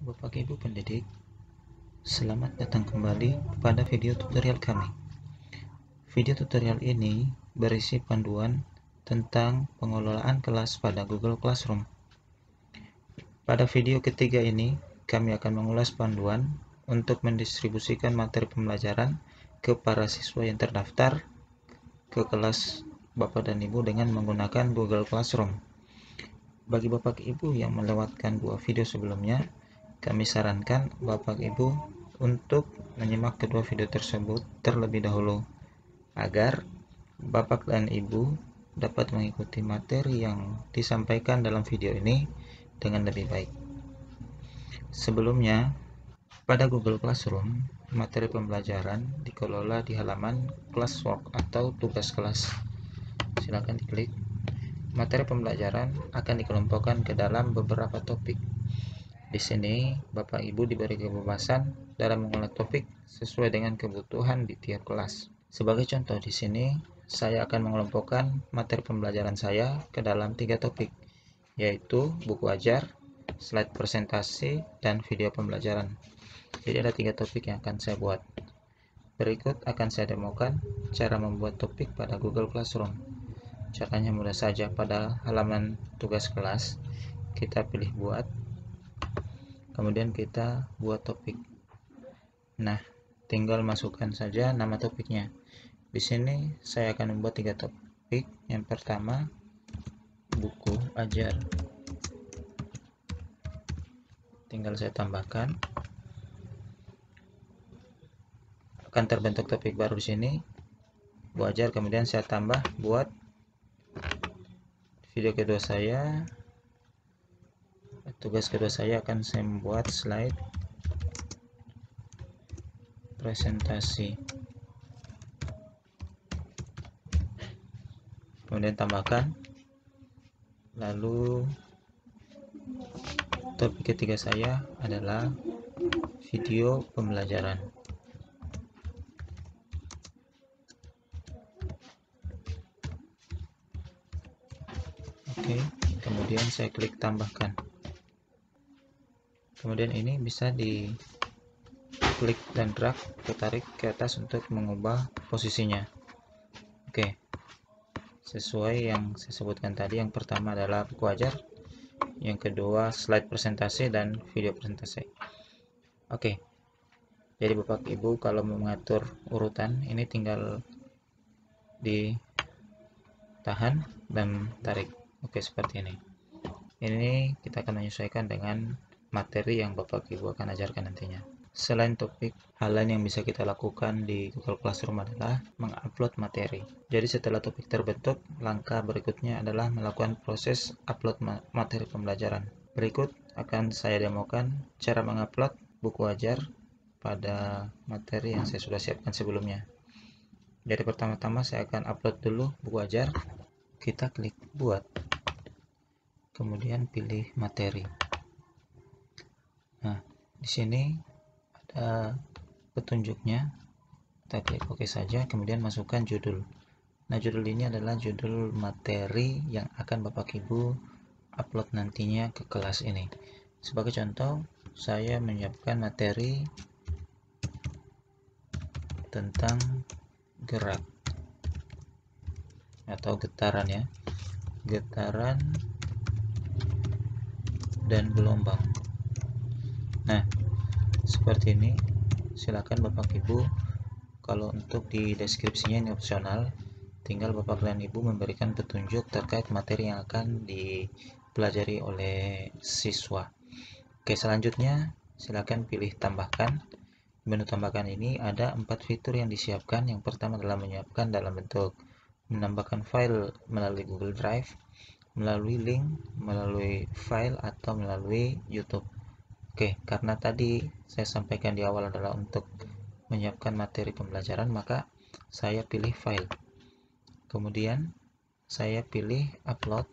Bapak Ibu pendidik, selamat datang kembali pada video tutorial kami. Video tutorial ini berisi panduan tentang pengelolaan kelas pada Google Classroom. Pada video ketiga ini, kami akan mengulas panduan untuk mendistribusikan materi pembelajaran ke para siswa yang terdaftar ke kelas Bapak dan Ibu dengan menggunakan Google Classroom. Bagi Bapak Ibu yang melewatkan dua video sebelumnya, kami sarankan Bapak Ibu untuk menyimak kedua video tersebut terlebih dahulu, agar Bapak dan Ibu dapat mengikuti materi yang disampaikan dalam video ini dengan lebih baik. Sebelumnya, pada Google Classroom, materi pembelajaran dikelola di halaman Classwork atau tugas kelas. Silakan diklik. Materi pembelajaran akan dikelompokkan ke dalam beberapa topik. Di sini, Bapak Ibu diberi kebebasan dalam mengolah topik sesuai dengan kebutuhan di tiap kelas. Sebagai contoh di sini, saya akan mengelompokkan materi pembelajaran saya ke dalam 3 topik, yaitu buku ajar, slide presentasi, dan video pembelajaran. Jadi ada 3 topik yang akan saya buat. Berikut akan saya demokan cara membuat topik pada Google Classroom. Caranya mudah saja. Pada halaman tugas kelas, kita pilih buat, kemudian kita buat topik. Nah, tinggal masukkan saja nama topiknya. Di sini saya akan membuat 3 topik. Yang pertama, buku ajar. Tinggal saya tambahkan. Akan terbentuk topik baru di sini, buku ajar. Kemudian saya tambah buat video kedua saya. Tugas kedua saya akan saya membuat slide presentasi. Kemudian tambahkan. Lalu topik ketiga saya adalah video pembelajaran. Oke, kemudian saya klik tambahkan. Kemudian ini bisa diklik dan drag, ditarik ke atas untuk mengubah posisinya. Oke, sesuai yang saya sebutkan tadi, yang pertama adalah buku ajar, yang kedua slide presentasi, dan video presentasi. Oke, jadi Bapak Ibu kalau mau mengatur urutan ini tinggal ditahan dan tarik. Oke, seperti ini. Ini kita akan menyesuaikan dengan materi yang Bapak Ibu akan ajarkan nantinya. Selain topik, hal lain yang bisa kita lakukan di Google Classroom adalah mengupload materi. Jadi setelah topik terbentuk, langkah berikutnya adalah melakukan proses upload materi pembelajaran. Berikut akan saya demokan cara mengupload buku ajar pada materi yang saya sudah siapkan sebelumnya. Jadi pertama-tama saya akan upload dulu buku ajar. Kita klik buat, kemudian pilih materi. Nah, di sini ada petunjuknya. Kita klik OK saja, kemudian masukkan judul. Nah, judul ini adalah judul materi yang akan Bapak Ibu upload nantinya ke kelas ini. Sebagai contoh, saya menyiapkan materi tentang gerak atau getaran ya, getaran dan gelombang. Nah, seperti ini. Silakan Bapak Ibu, kalau untuk di deskripsinya ini opsional, tinggal Bapak dan Ibu memberikan petunjuk terkait materi yang akan dipelajari oleh siswa. Oke, selanjutnya silakan pilih tambahkan. Menu tambahkan ini ada 4 fitur yang disiapkan. Yang pertama adalah menyiapkan dalam bentuk menambahkan file melalui Google Drive, melalui link, melalui file, atau melalui YouTube. Oke, karena tadi saya sampaikan di awal adalah untuk menyiapkan materi pembelajaran, maka saya pilih file. Kemudian saya pilih upload.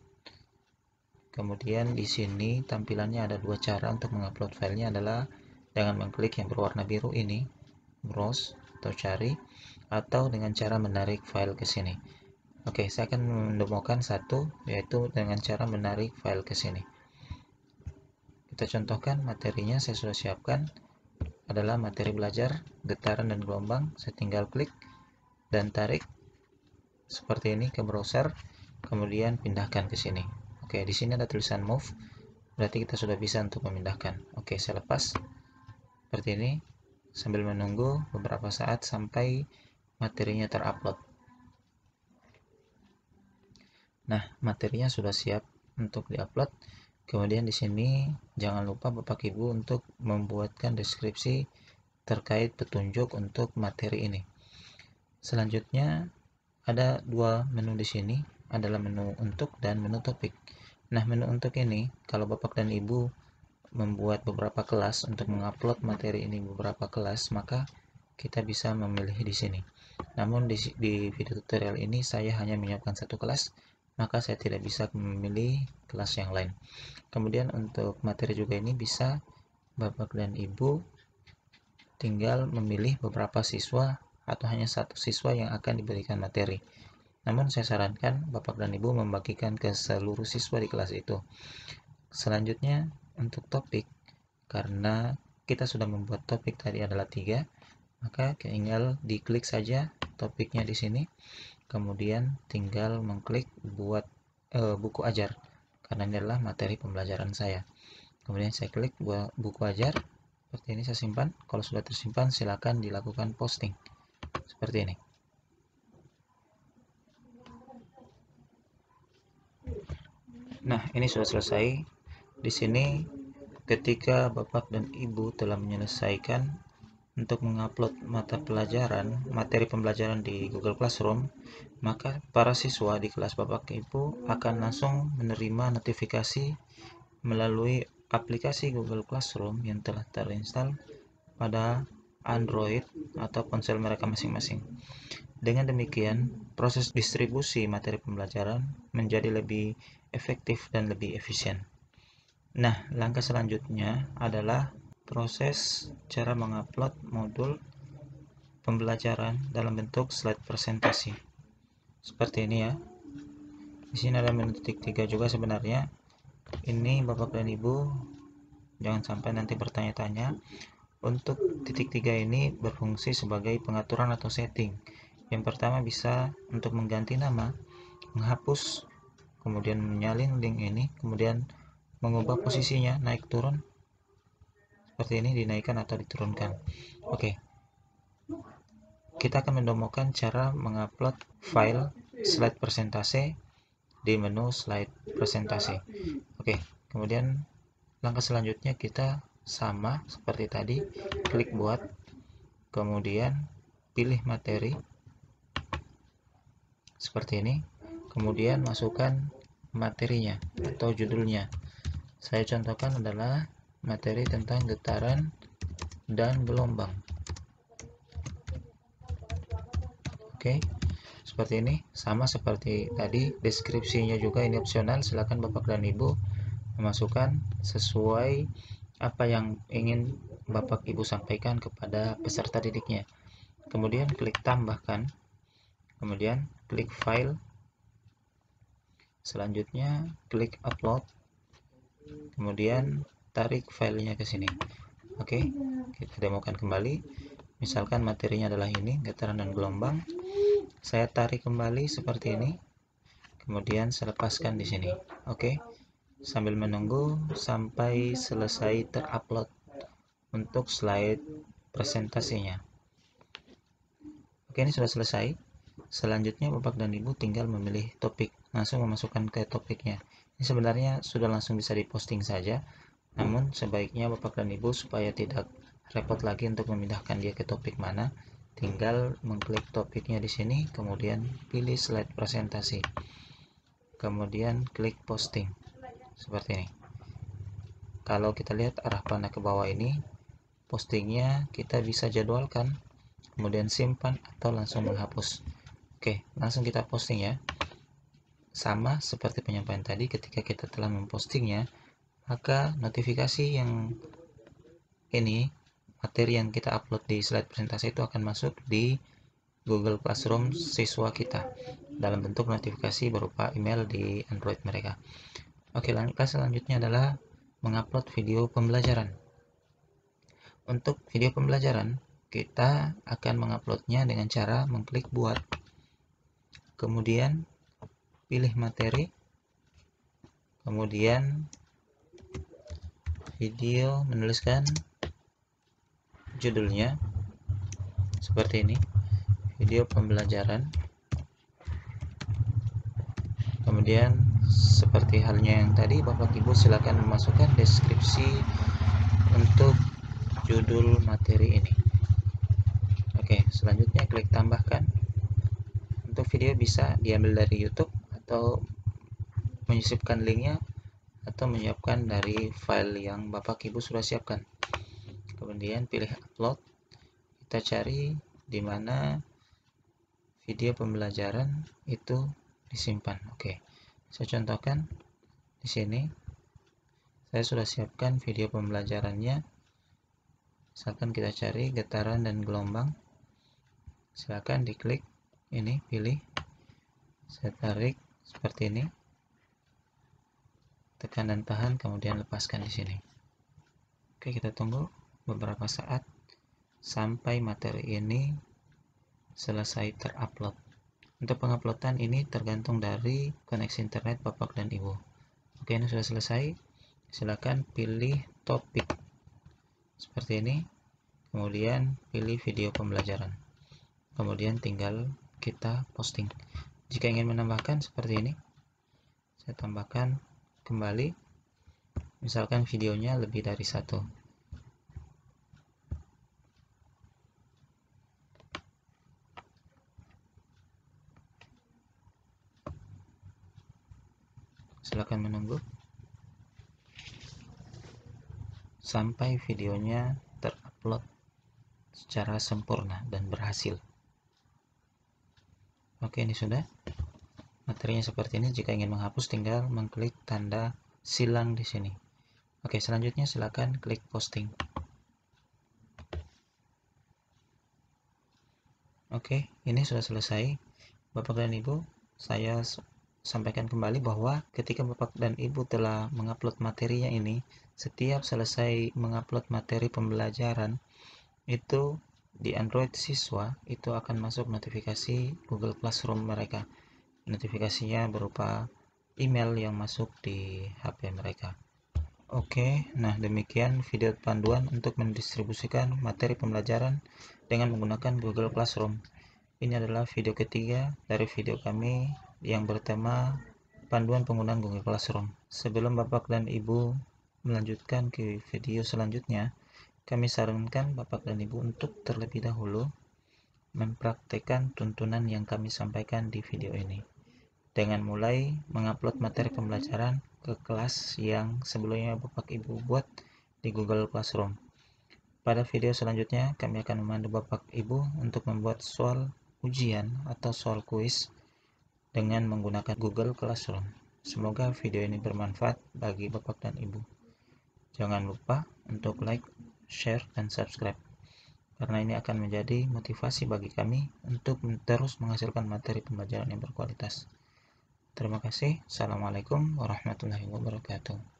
Kemudian di sini tampilannya ada 2 cara untuk mengupload filenya, adalah dengan mengklik yang berwarna biru ini, browse atau cari, atau dengan cara menarik file ke sini. Oke, saya akan mendemokan satu, yaitu dengan cara menarik file ke sini. Kita kita contohkan materinya. Saya sudah siapkan adalah materi belajar getaran dan gelombang. Saya tinggal klik dan tarik seperti ini ke browser, kemudian pindahkan ke sini. Oke, di sini ada tulisan move, berarti kita sudah bisa untuk memindahkan. Oke, saya lepas seperti ini sambil menunggu beberapa saat sampai materinya terupload. Nah, materinya sudah siap untuk diupload. Kemudian di sini jangan lupa Bapak Ibu untuk membuatkan deskripsi terkait petunjuk untuk materi ini. Selanjutnya ada dua menu di sini, adalah menu untuk dan menu topik. Nah, menu untuk ini kalau Bapak dan Ibu membuat beberapa kelas untuk mengupload materi ini beberapa kelas, maka kita bisa memilih di sini. Namun di video tutorial ini saya hanya menyiapkan satu kelas, maka saya tidak bisa memilih kelas yang lain. Kemudian untuk materi juga ini bisa Bapak dan Ibu tinggal memilih beberapa siswa atau hanya satu siswa yang akan diberikan materi. Namun saya sarankan Bapak dan Ibu membagikan ke seluruh siswa di kelas itu. Selanjutnya untuk topik, karena kita sudah membuat topik tadi adalah 3, maka tinggal diklik saja topiknya di sini. Kemudian tinggal mengklik buat buku ajar, karena ini adalah materi pembelajaran saya. Kemudian saya klik buat buku ajar, seperti ini saya simpan. Kalau sudah tersimpan silakan dilakukan posting seperti ini. Nah, ini sudah selesai. Di sini ketika Bapak dan Ibu telah menyelesaikan untuk mengupload materi pembelajaran di Google Classroom, maka para siswa di kelas Bapak Ibu akan langsung menerima notifikasi melalui aplikasi Google Classroom yang telah terinstall pada Android atau ponsel mereka masing-masing. Dengan demikian, proses distribusi materi pembelajaran menjadi lebih efektif dan lebih efisien. Nah, langkah selanjutnya adalah proses cara mengupload modul pembelajaran dalam bentuk slide presentasi. Seperti ini ya. Di sini ada menu titik 3 juga sebenarnya. Ini Bapak dan Ibu jangan sampai nanti bertanya-tanya. Untuk titik 3 ini berfungsi sebagai pengaturan atau setting. Yang pertama bisa untuk mengganti nama, menghapus, kemudian menyalin link ini, kemudian mengubah posisinya naik turun. Seperti ini, dinaikkan atau diturunkan. Oke, kita akan mendemokan cara mengupload file slide presentasi di menu slide presentasi. Oke, kemudian langkah selanjutnya kita sama seperti tadi, klik buat, kemudian pilih materi seperti ini, kemudian masukkan materinya atau judulnya. Saya contohkan adalah materi tentang getaran dan gelombang. Oke, seperti ini, sama seperti tadi. Deskripsinya juga ini opsional, silakan Bapak dan Ibu memasukkan sesuai apa yang ingin Bapak Ibu sampaikan kepada peserta didiknya. Kemudian klik tambahkan, kemudian klik file, selanjutnya klik upload, kemudian tarik filenya ke sini. Oke, kita demokan kembali. Misalkan materinya adalah ini, getaran dan gelombang. Saya tarik kembali seperti ini, kemudian saya lepaskan di sini. Oke, sambil menunggu sampai selesai terupload untuk slide presentasinya. Oke, ini sudah selesai. Selanjutnya Bapak dan Ibu tinggal memilih topik, langsung memasukkan ke topiknya. Ini sebenarnya sudah langsung bisa diposting saja, namun sebaiknya Bapak dan Ibu supaya tidak repot lagi untuk memindahkan dia ke topik mana, tinggal mengklik topiknya di sini, kemudian pilih slide presentasi, kemudian klik posting seperti ini. Kalau kita lihat arah panah ke bawah ini, postingnya kita bisa jadwalkan, kemudian simpan atau langsung menghapus. Oke, langsung kita posting ya. Sama seperti penyampaian tadi, ketika kita telah mempostingnya, maka notifikasi yang ini, materi yang kita upload di slide presentasi itu akan masuk di Google Classroom siswa kita dalam bentuk notifikasi berupa email di Android mereka. Oke, langkah selanjutnya adalah mengupload video pembelajaran. Untuk video pembelajaran, kita akan menguploadnya dengan cara mengklik buat, kemudian pilih materi, kemudian video, menuliskan judulnya seperti ini, video pembelajaran. Kemudian seperti halnya yang tadi, Bapak Ibu silakan memasukkan deskripsi untuk judul materi ini. Oke, selanjutnya klik tambahkan. Untuk video bisa diambil dari YouTube atau menyisipkan linknya, atau menyiapkan dari file yang Bapak Ibu sudah siapkan. Kemudian pilih upload. Kita cari di mana video pembelajaran itu disimpan. Oke, saya contohkan di sini. Saya sudah siapkan video pembelajarannya. Misalkan kita cari getaran dan gelombang. Silakan diklik ini, pilih. Saya tarik seperti ini. Tekan dan tahan, kemudian lepaskan di sini. Oke, kita tunggu beberapa saat sampai materi ini selesai terupload. Untuk penguploadan ini tergantung dari koneksi internet Bapak dan Ibu. Oke, ini sudah selesai. Silakan pilih topik seperti ini, kemudian pilih video pembelajaran, kemudian tinggal kita posting. Jika ingin menambahkan seperti ini, saya tambahkan kembali, misalkan videonya lebih dari satu. Silakan menunggu sampai videonya terupload secara sempurna dan berhasil. Oke, ini sudah. Materinya seperti ini. Jika ingin menghapus, tinggal mengklik tanda silang di sini. Oke, selanjutnya silakan klik posting. Oke, ini sudah selesai. Bapak dan Ibu, saya sampaikan kembali bahwa ketika Bapak dan Ibu telah mengupload materinya ini, setiap selesai mengupload materi pembelajaran, itu di Android siswa itu akan masuk notifikasi Google Classroom mereka. Notifikasinya berupa email yang masuk di HP mereka. Oke, nah demikian video panduan untuk mendistribusikan materi pembelajaran dengan menggunakan Google Classroom. Ini adalah video ketiga dari video kami yang bertema panduan penggunaan Google Classroom. Sebelum Bapak dan Ibu melanjutkan ke video selanjutnya, kami sarankan Bapak dan Ibu untuk terlebih dahulu mempraktekkan tuntunan yang kami sampaikan di video ini, dengan mulai mengupload materi pembelajaran ke kelas yang sebelumnya Bapak Ibu buat di Google Classroom. Pada video selanjutnya, kami akan memandu Bapak Ibu untuk membuat soal ujian atau soal kuis dengan menggunakan Google Classroom. Semoga video ini bermanfaat bagi Bapak dan Ibu. Jangan lupa untuk like, share, dan subscribe, karena ini akan menjadi motivasi bagi kami untuk terus menghasilkan materi pembelajaran yang berkualitas. Terima kasih. Assalamualaikum warahmatullahi wabarakatuh.